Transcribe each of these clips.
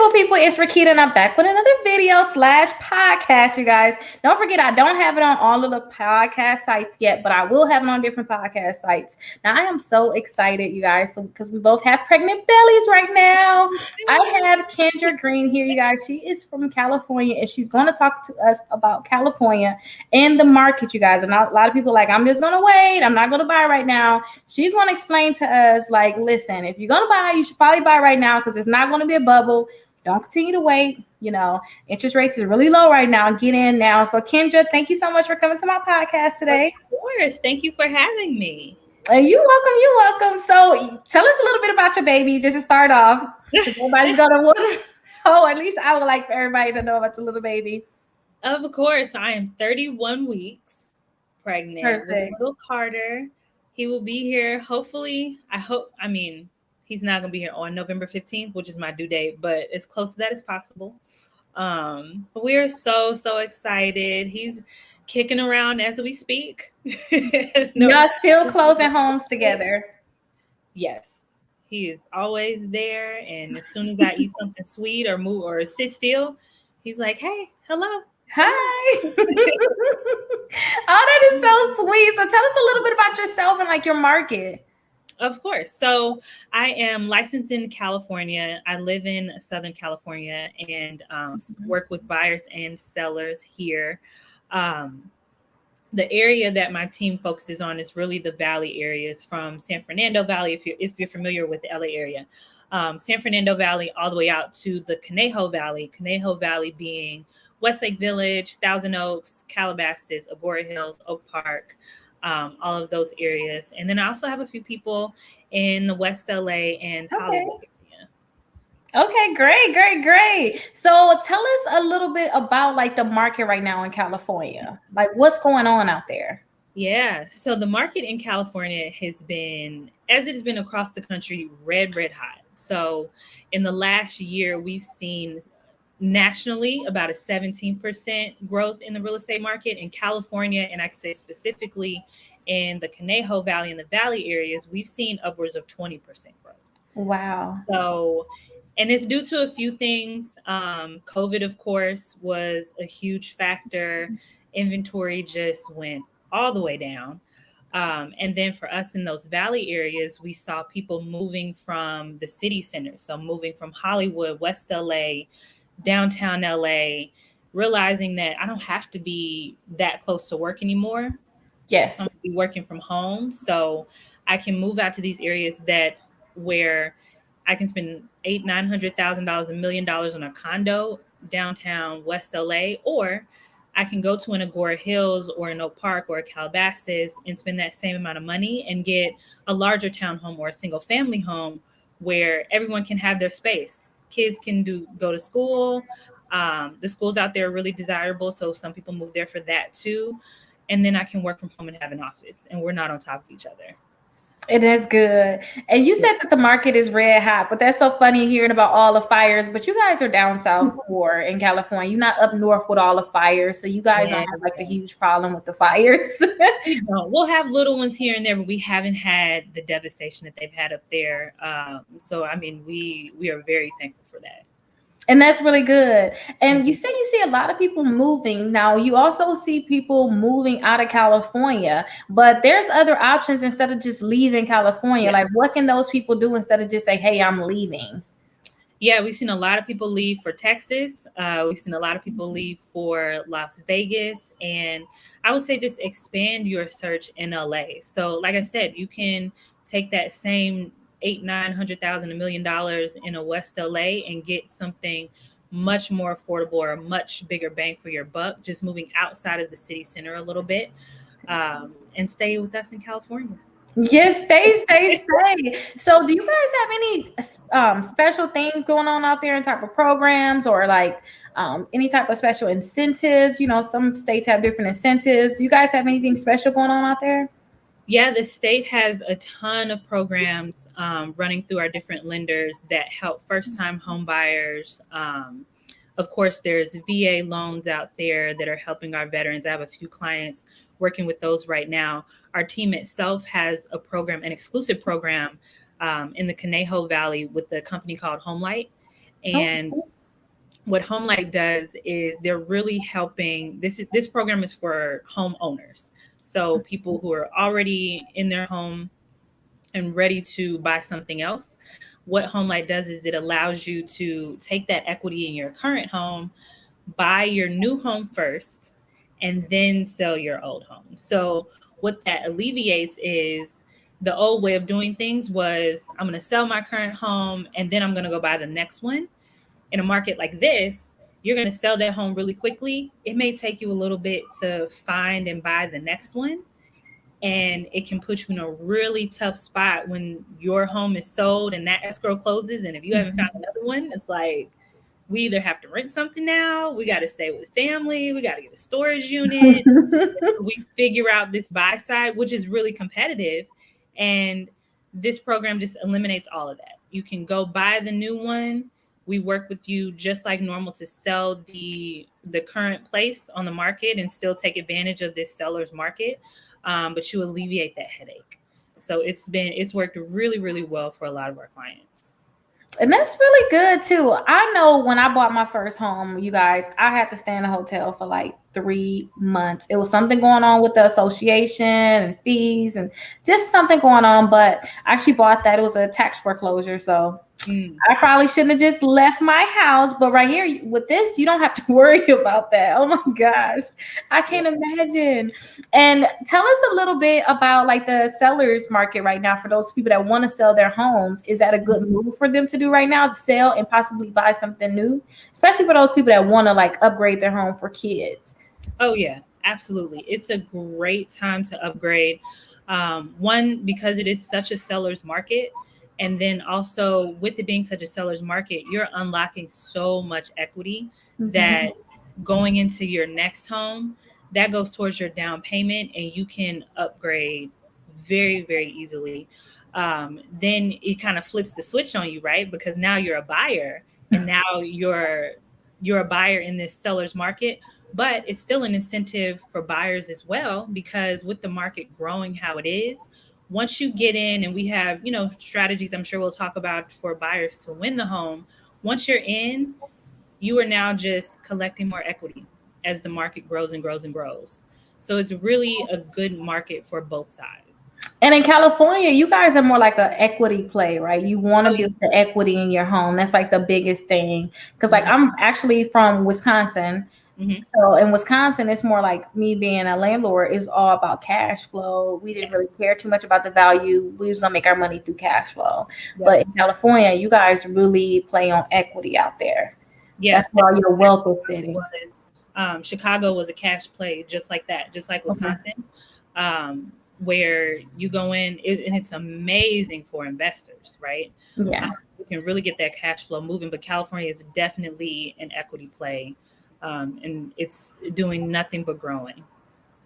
beautiful people, it's Rickita and I'm back with another video slash podcast, you guys. Don't forget, I don't have it on all of the podcast sites yet, but I will have it on different podcast sites. Now, I am so excited, you guys, because we both have pregnant bellies right now. I have Kendra Green here, you guys. She is from California, and she's going to talk to us about California and the market, you guys. And a lot of people are like, I'm just going to wait. I'm not going to buy right now. She's going to explain to us, like, listen, if you're going to buy, you should probably buy right now because it's not going to be a bubble. Don't continue to wait. You know, interest rates is really low right now. Get in now. So, Kendra, thank you so much for coming to my podcast today. Of course. Thank you for having me. You're welcome. You're welcome. So, tell us a little bit about your baby just to start off. Everybody's going to want to know. At least I would like for everybody to know about your little baby. Of course. I am 31 weeks pregnant with little Carter. He will be here. Hopefully, he's not going to be here on November 15th, which is my due date, but as close to that as possible. But we are so excited. He's kicking around as we speak. Y'all still closing homes together. Yes. He is always there. And as soon as I eat something sweet or move or sit still, he's like, hey, hello. Hi. Oh, that is so sweet. So tell us a little bit about yourself and like your market. Of course. So I am licensed in California. I live in Southern California and work with buyers and sellers here. The area that my team focuses on is really the Valley areas from San Fernando Valley, if you're familiar with the LA area. San Fernando Valley all the way out to the Conejo Valley being Westlake Village, Thousand Oaks, Calabasas, Agora Hills, Oak Park, all of those areas. And then I also have a few people in the West LA and Hollywood area. Okay, great. So tell us a little bit about like the market right now in California. Like what's going on out there? Yeah, so the market in California has been, as it has been across the country, red hot. So in the last year, we've seen nationally about a 17% growth in the real estate market. In California, and I could say specifically in the Conejo Valley and the Valley areas, we've seen upwards of 20% growth. Wow. So, and it's due to a few things. COVID, of course, was a huge factor. Inventory just went all the way down. And then for us in those Valley areas, we saw people moving from the city centers. So moving from Hollywood, West LA, downtown LA, realizing that I don't have to be that close to work anymore. Yes. I'm going to be working from home. So I can move out to these areas where I can spend $800,000, $900,000, $1 million on a condo downtown West LA, or I can go to an Agora Hills or an Oak Park or a Calabasas and spend that same amount of money and get a larger townhome or a single family home where everyone can have their space. Kids can go to school. The schools out there are really desirable. So some people move there for that too. And then I can work from home and have an office and we're not on top of each other. It is good. And you said that the market is red hot, but that's so funny hearing about all the fires. But you guys are down south poor in California. You're not up north with all the fires. So you guys don't have like the huge problem with the fires. We'll have little ones here and there, but we haven't had the devastation that they've had up there. So, I mean, we are very thankful for that. And that's really good. And you said you see a lot of people moving. Now, you also see people moving out of California, but there's other options instead of just leaving California. Yeah. Like, what can those people do instead of just say, hey, I'm leaving? Yeah, we've seen a lot of people leave for Texas. We've seen a lot of people leave for Las Vegas. And I would say just expand your search in LA. So like I said, you can take that same $800,000, $900,000, $1 million in a West LA and get something much more affordable or a much bigger bang for your buck, just moving outside of the city center a little bit, and stay with us in California. Yes, stay. So do you guys have any special things going on out there in type of programs or like any type of special incentives? You know, some states have different incentives. You guys have anything special going on out there? Yeah, the state has a ton of programs running through our different lenders that help first-time home buyers. Of course, there's VA loans out there that are helping our veterans. I have a few clients working with those right now. Our team itself has a program, an exclusive program in the Conejo Valley with a company called Homelight. And what HomeLight does is they're really helping. This program is for homeowners, so people who are already in their home and ready to buy something else. What HomeLight does is it allows you to take that equity in your current home, buy your new home first, and then sell your old home. So what that alleviates is the old way of doing things was I'm going to sell my current home and then I'm going to go buy the next one. In a market like this, you're going to sell that home really quickly. It may take you a little bit to find and buy the next one. And it can put you in a really tough spot when your home is sold and that escrow closes. And if you haven't found another one, it's like, we either have to rent something now, we got to stay with family, we got to get a storage unit. We figure out this buy side, which is really competitive. And this program just eliminates all of that. You can go buy the new one. We work with you just like normal to sell the current place on the market and still take advantage of this seller's market. But you alleviate that headache. So it's worked really, really well for a lot of our clients. And that's really good too. I know when I bought my first home, you guys, I had to stay in a hotel for like 3 months. It was something going on with the association and fees and just something going on. But I actually bought that. It was a tax foreclosure. So I probably shouldn't have just left my house. But right here with this, you don't have to worry about that. Oh my gosh. I can't imagine. And tell us a little bit about like the seller's market right now for those people that want to sell their homes. Is that a good move for them to do right now, to sell and possibly buy something new? Especially for those people that want to like upgrade their home for kids. Oh yeah, absolutely. It's a great time to upgrade. One, because it is such a seller's market. And then also with it being such a seller's market, you're unlocking so much equity that going into your next home, that goes towards your down payment and you can upgrade very, very easily. Then it kind of flips the switch on you, right? Because now you're a buyer and now you're a buyer in this seller's market. But it's still an incentive for buyers as well, because with the market growing how it is, once you get in, and we have, strategies I'm sure we'll talk about for buyers to win the home. Once you're in, you are now just collecting more equity as the market grows and grows and grows. So it's really a good market for both sides. And in California, you guys are more like an equity play, right? You want to build the equity in your home. That's like the biggest thing. Because like I'm actually from Wisconsin. So in Wisconsin, it's more like me being a landlord is all about cash flow. We didn't really care too much about the value. We was gonna make our money through cash flow. But in California, you guys really play on equity out there. Yeah, that's where your wealth is sitting. Chicago was a cash play, just like that, just like Wisconsin, where you go in and it's amazing for investors, right? Yeah, you can really get that cash flow moving. But California is definitely an equity play. And it's doing nothing but growing.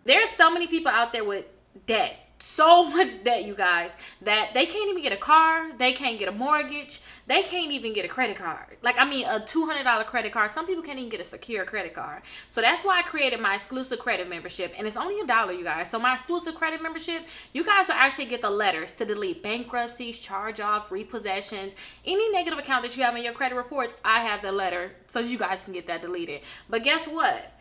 There's so many people out there with debt, so much debt, you guys, that they can't even get a car, they can't get a mortgage, they can't even get a credit card. Like, I mean, a $200 credit card. Some people can't even get a secure credit card. So that's why I created my exclusive credit membership, and it's only $1, you guys. So my exclusive credit membership, you guys will actually get the letters to delete bankruptcies, charge off, repossessions, any negative account that you have in your credit reports. I have the letter so you guys can get that deleted. But guess what?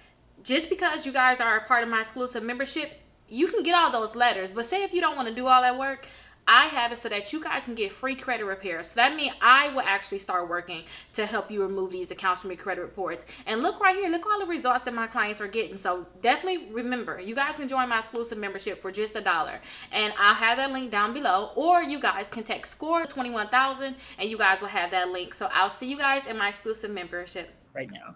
Just because you guys are a part of my exclusive membership, you can get all those letters. But say if you don't want to do all that work, I have it so that you guys can get free credit repairs. So that means I will actually start working to help you remove these accounts from your credit reports. And look right here, look all the results that my clients are getting. So definitely remember, you guys can join my exclusive membership for just $1. And I'll have that link down below. Or you guys can text SCORE 21,000 and you guys will have that link. So I'll see you guys in my exclusive membership right now.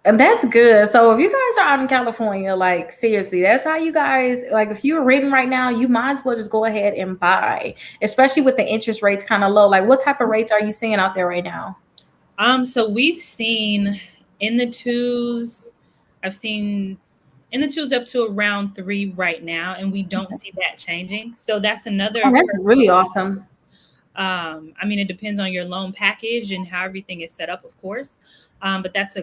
And that's good. So if you guys are out in California, like seriously, that's how you guys, like if you're renting right now, you might as well just go ahead and buy, especially with the interest rates kind of low. Like what type of rates are you seeing out there right now? So we've seen in the twos, I've seen in the twos up to around 3 right now, and we don't see that changing. So that's another. Oh, that's really awesome. I mean, it depends on your loan package and how everything is set up, of course. But that's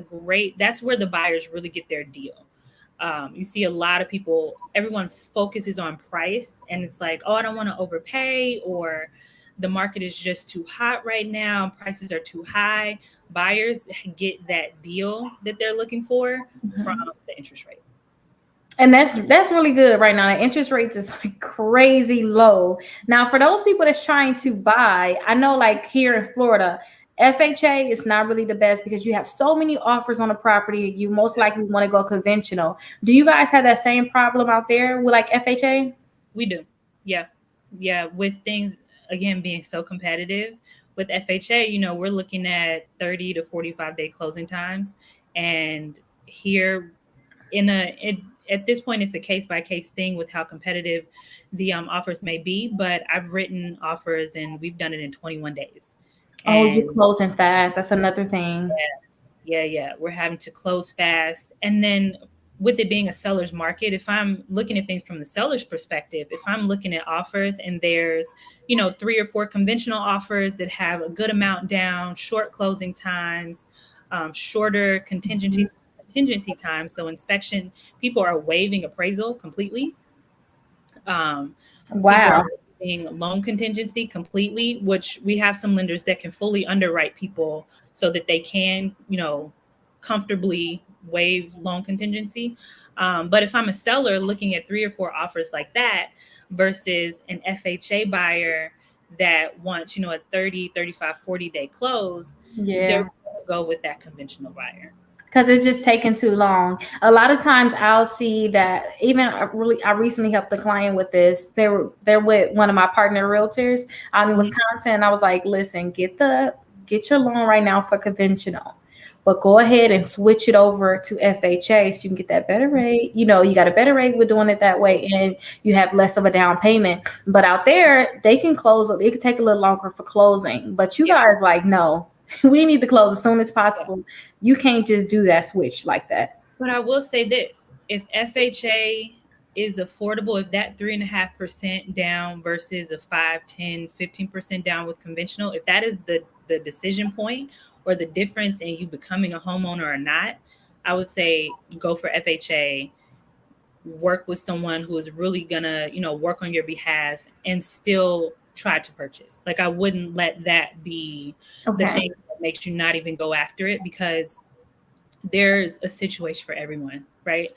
where the buyers really get their deal. You see a lot of people, everyone focuses on price and it's like, oh, I don't want to overpay, or the market is just too hot right now. Prices are too high. buyers get that deal that they're looking for from the interest rate. And that's really good right now. The interest rates is like crazy low. Now, for those people that's trying to buy, I know like here in Florida, FHA is not really the best because you have so many offers on a property. You most likely want to go conventional. Do you guys have that same problem out there with like FHA? We do. Yeah. Yeah. With things, again, being so competitive with FHA, you know, we're looking at 30 to 45 day closing times. And here at this point, it's a case by case thing with how competitive the offers may be. But I've written offers and we've done it in 21 days. Oh, you're And closing fast. That's another thing. yeah. We're having to close fast. And then with it being a seller's market, if I'm looking at things from the seller's perspective, if I'm looking at offers and there's, you know, 3 or 4 conventional offers that have a good amount down, short closing times, shorter contingency time. So inspection, people are waiving appraisal completely. People are Wow. waiving loan contingency completely, which we have some lenders that can fully underwrite people so that they can, you know, comfortably waive loan contingency. But if I'm a seller looking at 3 or 4 offers like that versus an FHA buyer that wants, you know, a 30, 35, 40 day close, Yeah. they're going to go with that conventional buyer. Because it's just taking too long. A lot of times I'll see that even I recently helped a client with this. They're with one of my partner realtors out in Wisconsin. I was like, listen, get your loan right now for conventional, but go ahead and switch it over to FHA so you can get that better rate. You know, you got a better rate with doing it that way, and you have less of a down payment. But out there, they can close. It can take a little longer for closing. But you guys like, no, we need to close as soon as possible. You can't just do that switch like that. But I will say this, if FHA is affordable, if that 3.5% down versus a 5, 10, 15% down with conventional, if that is the decision point or the difference in you becoming a homeowner or not, I would say go for FHA, work with someone who is really gonna, you know, work on your behalf and still try to purchase. Like I wouldn't let that be the thing that makes you not even go after it, because there's a situation for everyone, right?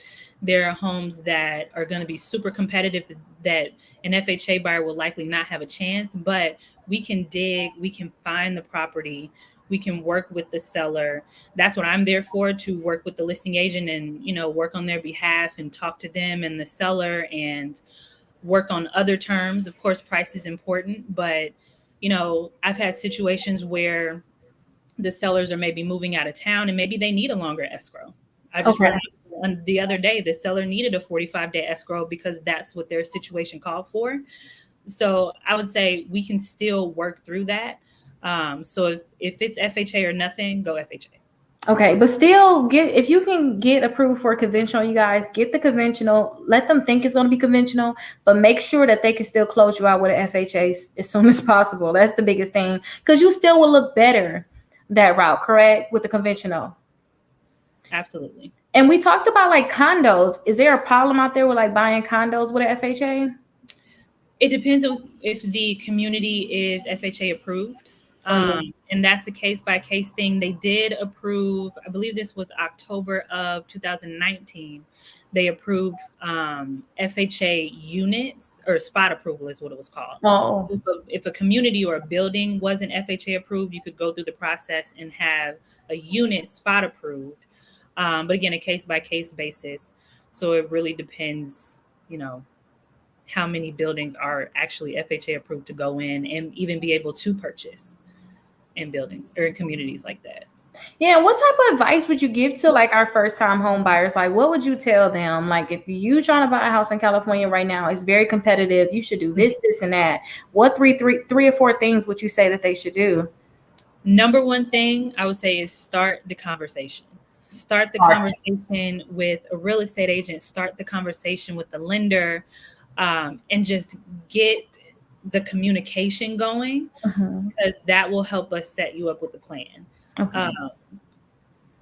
There are homes that are going to be super competitive that an FHA buyer will likely not have a chance, but we can dig, we can find the property, we can work with the seller. That's what I'm there for, to work with the listing agent and, you know, work on their behalf and talk to them and the seller and work on other terms. Of course, price is important, but, you know, I've had situations where the sellers are maybe moving out of town and maybe they need a longer escrow. I just realized the other day the seller needed a 45-day escrow because that's what their situation called for. So I would say we can still work through that. So if it's FHA or nothing, go FHA. Okay, but still if you can get approved for conventional, you guys get the conventional. Let them think it's going to be conventional, but make sure that they can still close you out with an FHA as soon as possible. That's the biggest thing, because you still will look better that route, correct, with the conventional. Absolutely. And we talked about like condos. Is there a problem out there with like buying condos with an FHA? It depends on if the community is FHA approved. And that's a case by case thing. They did approve, I believe this was October of 2019. They approved FHA units, or spot approval is what it was called. Oh. If a community or a building wasn't FHA approved, you could go through the process and have a unit spot approved. But again, a case by case basis. So it really depends, you know, how many buildings are actually FHA approved to go in and even be able to purchase in buildings or in communities like that. Yeah, what type of advice would you give to like our first time home buyers? Like, what would you tell them? Like, if you trying to buy a house in California right now, it's very competitive. You should do this, this, and that. What three or four things would you say that they should do? Number one thing I would say is start the conversation. Start the conversation with a real estate agent. Start the conversation with the lender, and just get the communication going, because that will help us set you up with a plan.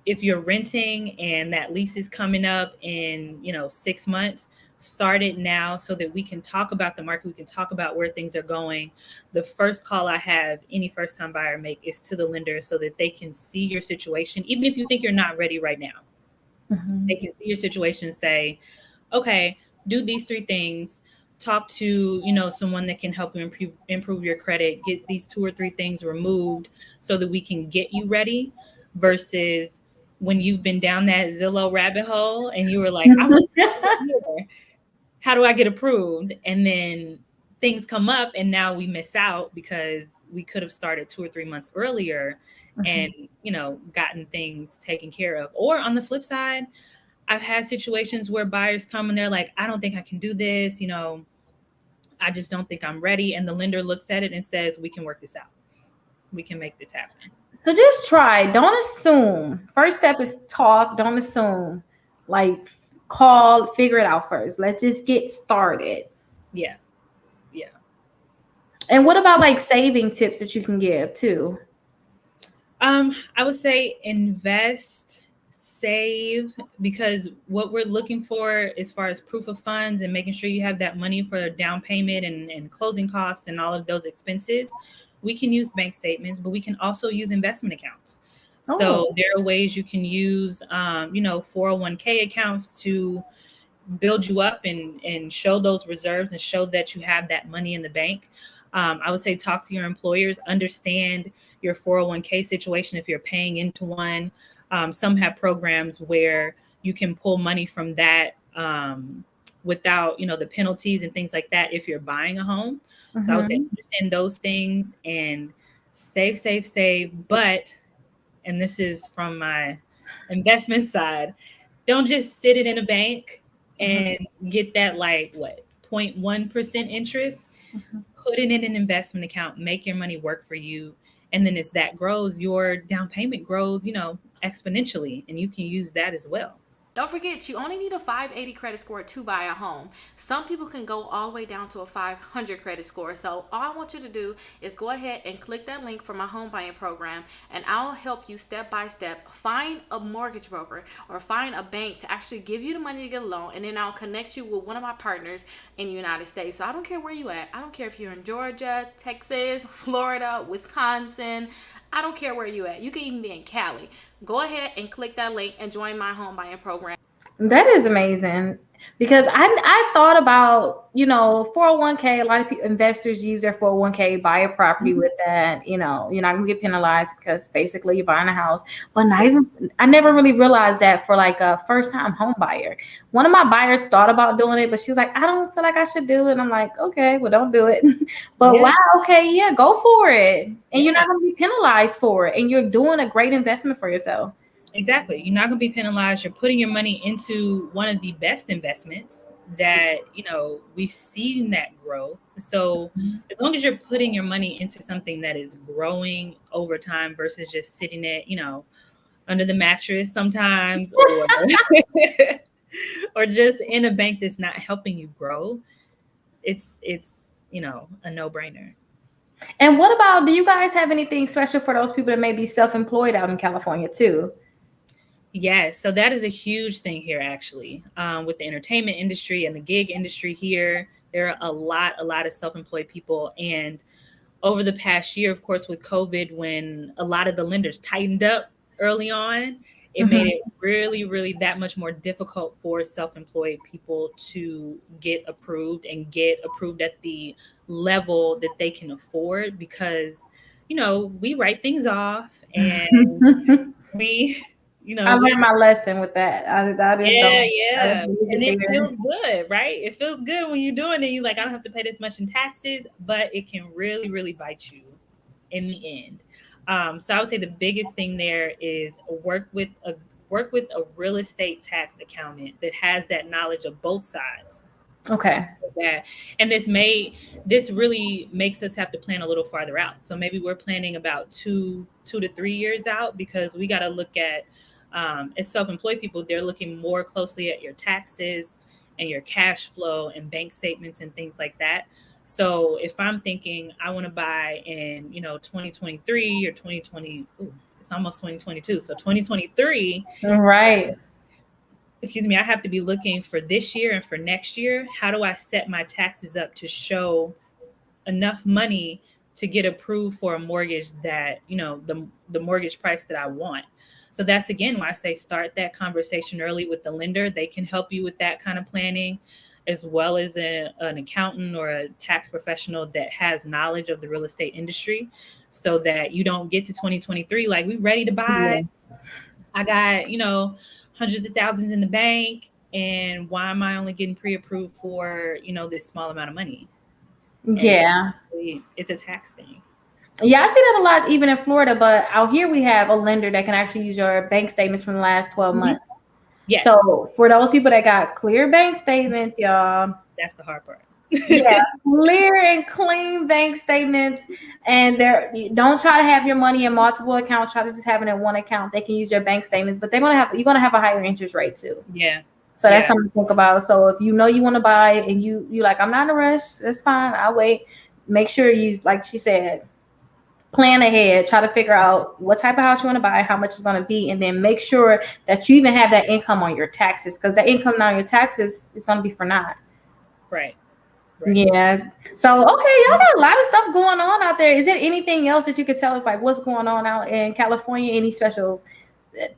If you're renting and that lease is coming up in, 6 months, start it now so that we can talk about the market. We can talk about where things are going. The first call I have any first time buyer make is to the lender so that they can see your situation. Even if you think you're not ready right now, Mhm. they can see your situation, say, okay, do these 3 things, talk to, someone that can help you improve your credit, get these 2 or 3 things removed so that we can get you ready, versus when you've been down that Zillow rabbit hole and you were like, I want to start here. How do I get approved? And then things come up and now we miss out because we could have started 2 or 3 months earlier and, gotten things taken care of. Or on the flip side, I've had situations where buyers come and they're like, I don't think I can do this. I just don't think I'm ready. And the lender looks at it and says, we can work this out. We can make this happen. So just try. Don't assume. First step is talk. Don't assume. Like, call, figure it out first. Let's just get started. Yeah. Yeah. And what about like saving tips that you can give too? I would say invest, save, because what we're looking for as far as proof of funds and making sure you have that money for down payment and closing costs and all of those expenses, we can use bank statements, but we can also use investment accounts. So there are ways you can use, 401k accounts to build you up and show those reserves and show that you have that money in the bank. I would say talk to your employers, understand your 401k situation if you're paying into one. Some have programs where you can pull money from that without, the penalties and things like that if you're buying a home. Mm-hmm. So I would say understand those things and save. But, and this is from my investment side, don't just sit it in a bank and get that 0.1% interest. Put it in an investment account, make your money work for you. And then as that grows, your down payment grows, exponentially, and you can use that as well. Don't forget, you only need a 580 credit score to buy a home. Some people can go all the way down to a 500 credit score. So all I want you to do is go ahead and click that link for my home buying program, and I'll help you step by step find a mortgage broker or find a bank to actually give you the money to get a loan, and then I'll connect you with one of my partners in the United States. So I don't care where you at. I don't care if you're in Georgia, Texas, Florida, Wisconsin. I don't care where you at. You can even be in Cali. Go ahead and click that link and join my home buying program. That is amazing, because I thought about, 401k. A lot of people, investors use their 401k, buy a property with that. You're not gonna get penalized because basically you're buying a house. But I never really realized that for like a first time home buyer. One of my buyers thought about doing it, but she was like, I don't feel like I should do it. And I'm like, okay, well, don't do it. But wow, okay, yeah, go for it. And you're not gonna be penalized for it. And you're doing a great investment for yourself. Exactly. You're not going to be penalized. You're putting your money into one of the best investments that, we've seen that grow. So as long as you're putting your money into something that is growing over time versus just sitting it, under the mattress sometimes or, or just in a bank that's not helping you grow, it's a no-brainer. And what about, do you guys have anything special for those people that may be self-employed out in California too? Yes, so that is a huge thing here, actually, with the entertainment industry and the gig industry here. There are a lot of self-employed people. And over the past year, of course, with COVID, when a lot of the lenders tightened up early on, it made it really, really that much more difficult for self-employed people to get approved and get approved at the level that they can afford, because, we write things off and we... I learned my lesson with that. Yeah. And it feels good, right? It feels good when you're doing it. You're like, I don't have to pay this much in taxes, but it can really, really bite you in the end. So I would say the biggest thing there is work with a real estate tax accountant that has that knowledge of both sides. Okay. And this really makes us have to plan a little farther out. So maybe we're planning about 2 to 3 years out, because we got to look at, as self-employed people, they're looking more closely at your taxes and your cash flow and bank statements and things like that. So if I'm thinking I want to buy in, 2023 or 2020, it's almost 2022. So 2023. Right. I have to be looking for this year and for next year. How do I set my taxes up to show enough money to get approved for a mortgage that, the mortgage price that I want? So that's again why I say start that conversation early with the lender. They can help you with that kind of planning, as well as an accountant or a tax professional that has knowledge of the real estate industry, so that you don't get to 2023 like, we ready to buy. I got, hundreds of thousands in the bank, and why am I only getting pre-approved for, this small amount of money? Yeah. It's a tax thing. Yeah, I see that a lot even in Florida, but out here we have a lender that can actually use your bank statements from the last 12 months. Yes. So for those people that got clear bank statements, y'all. That's the hard part. Yeah, clear and clean bank statements. And don't try to have your money in multiple accounts. Try to just have it in one account. They can use your bank statements, but you're gonna have a higher interest rate too. Yeah. So that's something to think about. So if you want to buy and you like, I'm not in a rush, that's fine, I'll wait. Make sure you, like she said, plan ahead, try to figure out what type of house you want to buy, how much it's going to be, and then make sure that you even have that income on your taxes, because the income on your taxes is going to be for naught. Right. Yeah. So, okay, y'all got a lot of stuff going on out there. Is there anything else that you could tell us, like what's going on out in California? Any special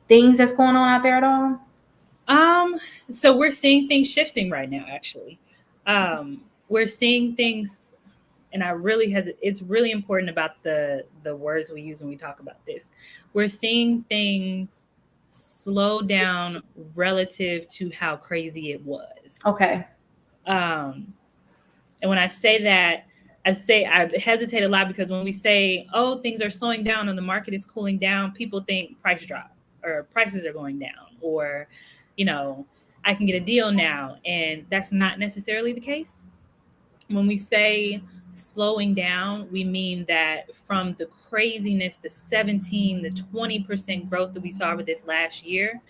things that's going on out there at all? So we're seeing things shifting right now, actually. We're seeing things, and it's really important about the words we use when we talk about this. We're seeing things slow down relative to how crazy it was. Okay. And when I say that, I hesitate a lot, because when we say, oh, things are slowing down and the market is cooling down, people think price drop or prices are going down, or, I can get a deal now. And that's not necessarily the case. When we say slowing down, we mean that from the craziness, the 17, the 20% growth that we saw over this last year,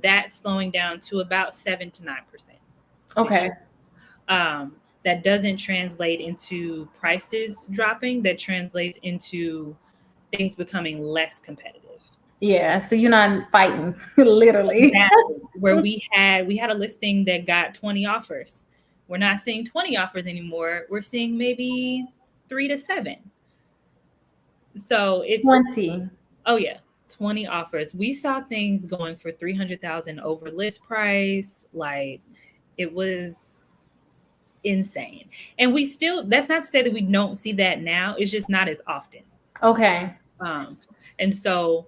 that's slowing down to about 7 to 9%. Okay. That doesn't translate into prices dropping. That translates into things becoming less competitive. Yeah, so you're not fighting, literally. Exactly. Where we had a listing that got 20 offers. We're not seeing 20 offers anymore. We're seeing maybe 3 to 7. So it's 20. Oh yeah, 20 offers. We saw things going for $300,000 over list price. Like, it was insane. And that's not to say that we don't see that now. It's just not as often. Okay. And so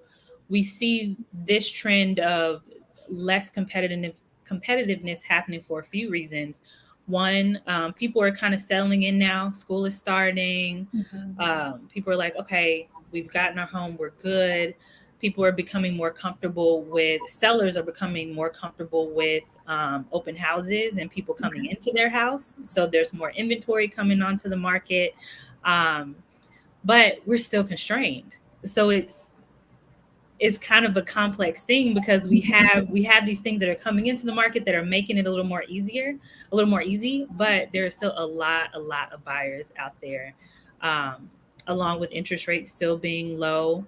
we see this trend of less competitiveness happening for a few reasons. One, people are kind of settling in now. School is starting. Mm-hmm. People are like, okay, we've gotten our home, we're good. People are becoming more comfortable sellers are becoming more comfortable with open houses and people coming into their house. So there's more inventory coming onto the market. But we're still constrained. So it's kind of a complex thing, because we have these things that are coming into the market that are making it a little more easy, but there are still a lot of buyers out there, along with interest rates still being low.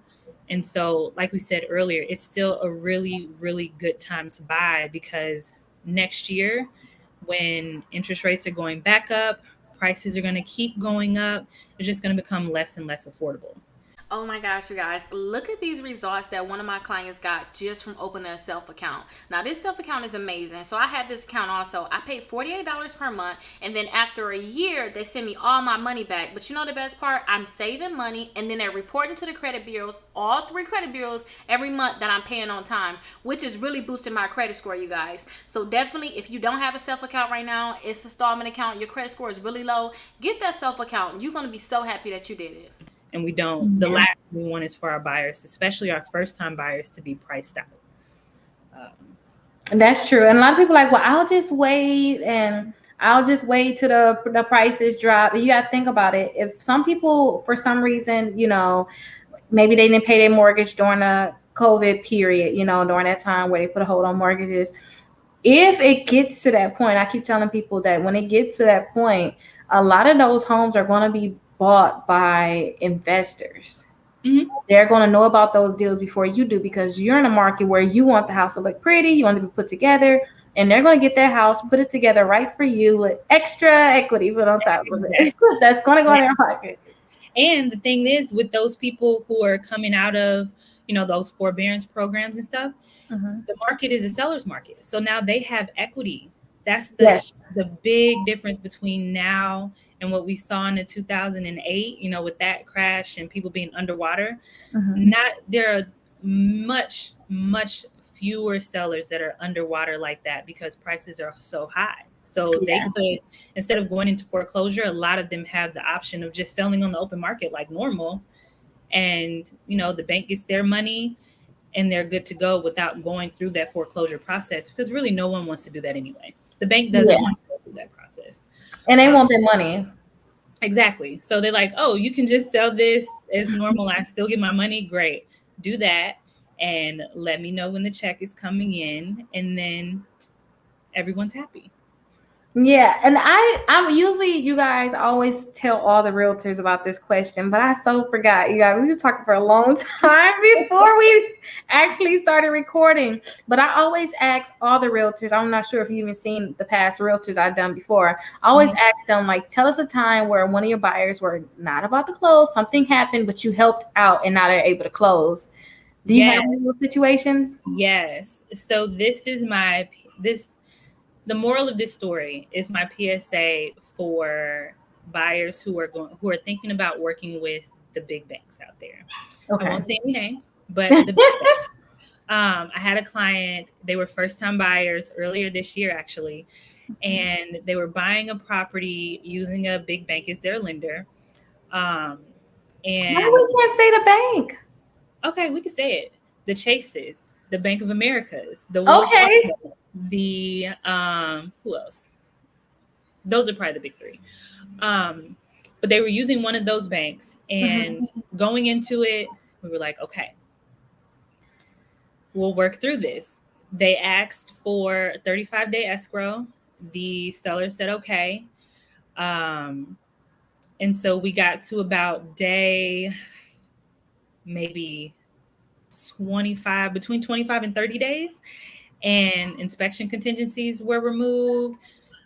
And so, like we said earlier, it's still a really, really good time to buy, because next year, when interest rates are going back up, prices are going to keep going up. It's just going to become less and less affordable. Oh my gosh, you guys, look at these results that one of my clients got just from opening a self account. Now, this self account is amazing. So I have this account also. I paid $48 per month, and then after a year, they send me all my money back. But you know the best part? I'm saving money, and then they're reporting to the credit bureaus, all 3 credit bureaus, every month that I'm paying on time, which is really boosting my credit score, you guys. So definitely, if you don't have a self account right now, it's an installment account, your credit score is really low, get that self account. You're going to be so happy that you did it. And we don't, the last thing we want is for our buyers, especially our first time buyers, to be priced out. That's true. And a lot of people are like, well, I'll just wait till the prices drop. And you got to think about it. If some people, for some reason, maybe they didn't pay their mortgage during the COVID period, during that time where they put a hold on mortgages. If it gets to that point, I keep telling people that when it gets to that point, a lot of those homes are going to be bought by investors. Mhm. They're going to know about those deals before you do, because you're in a market where you want the house to look pretty, you want it to be put together, and they're going to get their house, put it together right for you with extra equity put on top of it. That's going to go in their pocket. And the thing is, with those people who are coming out of, those forbearance programs and stuff, the market is a seller's market. So now they have equity. That's the big difference between now and what we saw in the 2008, with that crash and people being underwater. There are much, much fewer sellers that are underwater like that because prices are so high. So they could, instead of going into foreclosure, a lot of them have the option of just selling on the open market like normal. And, the bank gets their money and they're good to go without going through that foreclosure process, because really no one wants to do that anyway. The bank doesn't want to go through that process. And they want their money. Exactly. So they're like, oh, you can just sell this as normal. I still get my money. Great. Do that. And let me know when the check is coming in. And then everyone's happy. Yeah, and I'm usually, you guys, always tell all the realtors about this question, but I so forgot. You guys, we were talking for a long time before we actually started recording. But I always ask all the realtors, I'm not sure if you've even seen the past realtors I've done before. I always ask them, like, tell us a time where one of your buyers were not about to close, something happened, but you helped out and now they're able to close. Do you have any of those situations? Yes. So the moral of this story is my PSA for buyers who are thinking about working with the big banks out there. Okay. I won't say any names, but I had a client. They were first-time buyers earlier this year, actually, and they were buying a property using a big bank as their lender. And why we can't say the bank? Okay, we can say it. The Chases, the Bank of Americas, the Wells Fargo, the who else? Those are probably the big three. But they were using one of those banks, and going into it, we were like, okay, we'll work through this. They asked for a 35-day escrow. The seller said okay. And so we got to about day maybe 25, between 25 and 30 days. And inspection contingencies were removed.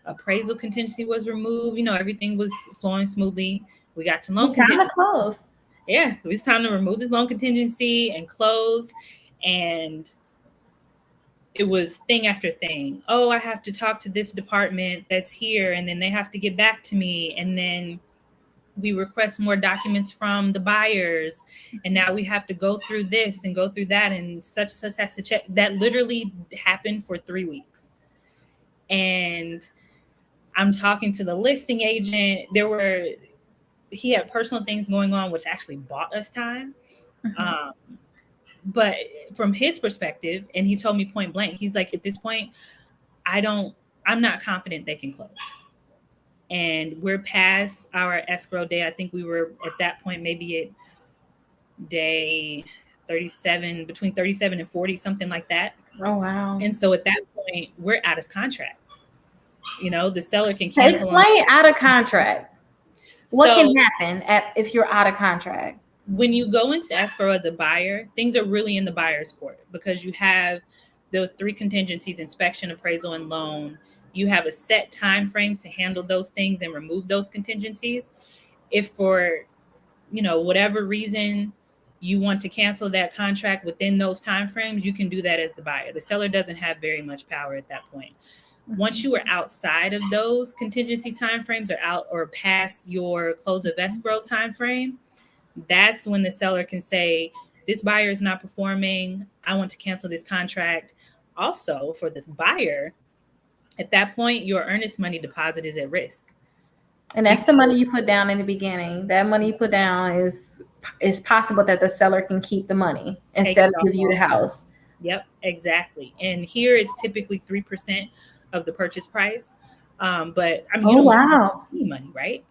Appraisal contingency was removed. Everything was flowing smoothly. We got to loan contingency. Time to close. Yeah, it was time to remove this loan contingency and close. And it was thing after thing. Oh, I have to talk to this department that's here, and then they have to get back to me. And then we request more documents from the buyers, and now we have to go through this and go through that, and such has to check. That literally happened for 3 weeks. And I'm talking to the listing agent. He had personal things going on, which actually bought us time. But from his perspective, and he told me point blank, he's like, at this point, I'm not confident they can close. And we're past our escrow day. I think we were at that point maybe at day 37, between 37 and 40, something like that. Oh, wow. And so at that point, we're out of contract. The seller can cancel. Explain out of contract. What can happen if you're out of contract? When you go into escrow as a buyer, things are really in the buyer's court, because you have the 3 contingencies: inspection, appraisal, and loan. You have a set time frame to handle those things and remove those contingencies. If for, whatever reason you want to cancel that contract within those time frames, you can do that as the buyer. The seller doesn't have very much power at that point. Once you are outside of those contingency timeframes or past your close of escrow timeframe, that's when the seller can say, this buyer is not performing. I want to cancel this contract. Also, for this buyer, at that point, your earnest money deposit is at risk. And that's the money you put down in the beginning. That money you put down is possible that the seller can keep the money instead of give you the house. Yep, exactly. And here it's typically 3% of the purchase price. But I mean, you don't want any money, right?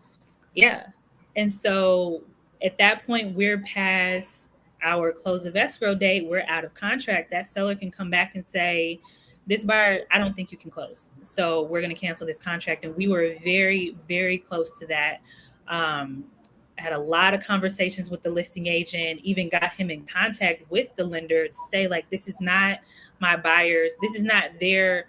Yeah. And so at that point, we're past our close of escrow date. We're out of contract. That seller can come back and say, this buyer, I don't think you can close. So we're going to cancel this contract. And we were very, very close to that. had a lot of conversations with the listing agent, even got him in contact with the lender to say, like, this is not my buyers. This is not their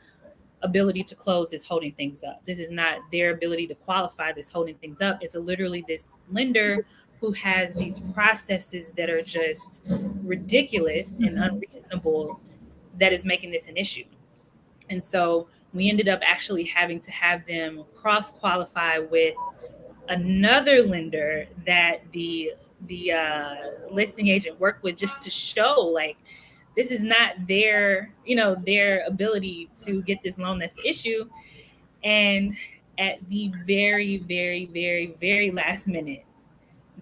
ability to close that's holding things up. This is not their ability to qualify that's holding things up. It's literally this lender who has these processes that are just ridiculous and unreasonable that is making this an issue. And so we ended up actually having to have them cross qualify with another lender that the listing agent worked with, just to show, like, this is not their their ability to get this loan that's the issue. And at the very, very, very, very last minute,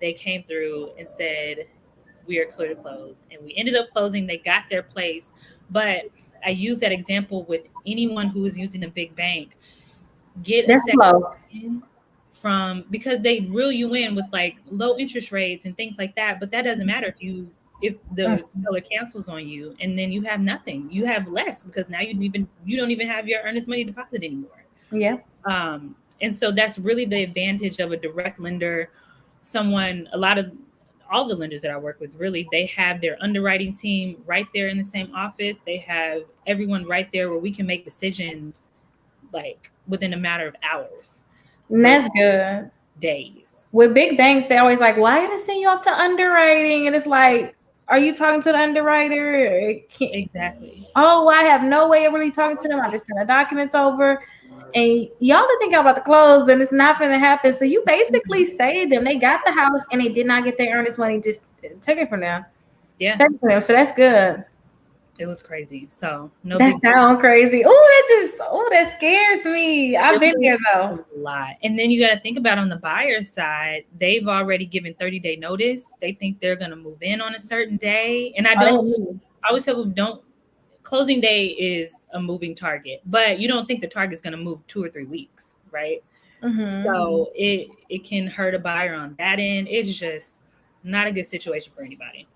they came through and said, we are clear to close. And we ended up closing. They got their place. But I use that example with anyone who is using a big bank. Get a second from, because they reel you in with like low interest rates and things like that. But that doesn't matter if the seller cancels on you, and then you have nothing. You have less, because now you don't even have your earnest money deposit anymore. Yeah. And so that's really the advantage of a direct lender. All the lenders that I work with, really, they have their underwriting team right there in the same office. They have everyone right there where we can make decisions like within a matter of hours. And that's good. Days. With big banks, they always like, why did I send you off to underwriting? And it's like, are you talking to the underwriter? Exactly. Oh, I have no way of really talking to them. I just send the documents over. And y'all didn't think I'm about to close, and it's not going to happen. So you basically saved them. They got the house, and they did not get their earnest money. Just take it from them. Yeah. Take it from them. So that's good. It was crazy. So no. That sounds crazy. That scares me. I've been there though. A lot. And then you got to think about, on the buyer side, they've already given 30-day notice. They think they're going to move in on a certain day. And I always tell them, don't. Closing day is a moving target, but you don't think the target's going to move 2 or 3 weeks, right? Mm-hmm. So it can hurt a buyer on that end. It's just not a good situation for anybody.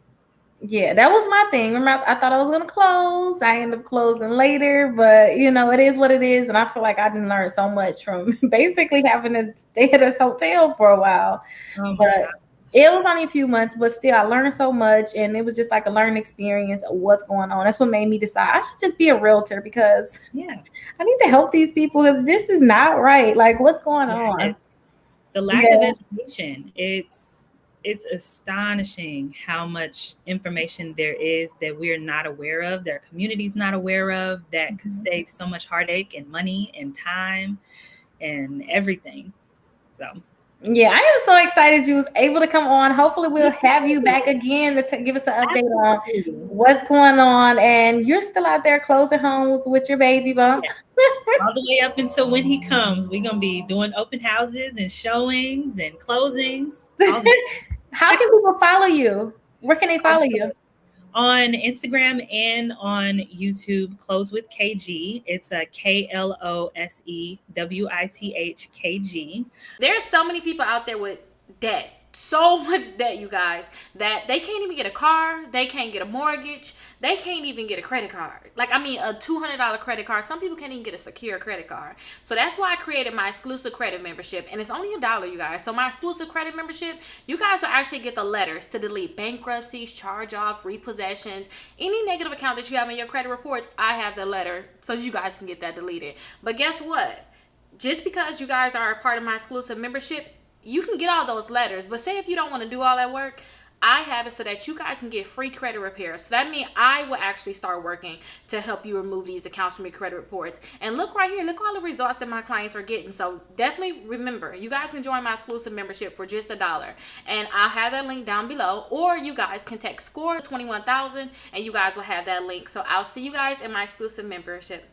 Yeah, that was my thing. Remember, I thought I was going to close. I ended up closing later, but it is what it is. And I feel like I didn't learn so much from basically having to stay at this hotel for a while. But it was only a few months, but still I learned so much, and it was just like a learning experience of what's going on. That's what made me decide I should just be a realtor, because I need to help these people, because this is not right. Like, what's going on? The lack of education. It's astonishing how much information there is that we're not aware of, that our community's not aware of, that could save so much heartache and money and time and everything. So yeah, I am so excited you was able to come on. Hopefully we'll have you back again to give us an update on what's going on. And you're still out there closing homes with your baby bump. All the way up until when he comes. We're going to be doing open houses and showings and closings. How can people follow you? Where can they follow you? On Instagram and on YouTube, Close with KG. It's a KLOSEWITHKG. There's so many people out there with debt. So much debt, you guys, that they can't even get a car. They can't get a mortgage. They can't even get a credit card. Like, I mean, a $200 credit card. Some people can't even get a secure credit card. So that's why I created my exclusive credit membership. And it's only $1, you guys. So my exclusive credit membership, you guys will actually get the letters to delete bankruptcies, charge off, repossessions, any negative account that you have in your credit reports. I have the letter so you guys can get that deleted. But guess what? Just because you guys are a part of my exclusive membership, you can get all those letters. But say if you don't want to do all that work, I have it so that you guys can get free credit repairs. So that means I will actually start working to help you remove these accounts from your credit reports. And look right here, look all the results that my clients are getting. So definitely remember, you guys can join my exclusive membership for just $1. And I'll have that link down below. Or you guys can text SCORE 21,000 and you guys will have that link. So I'll see you guys in my exclusive membership.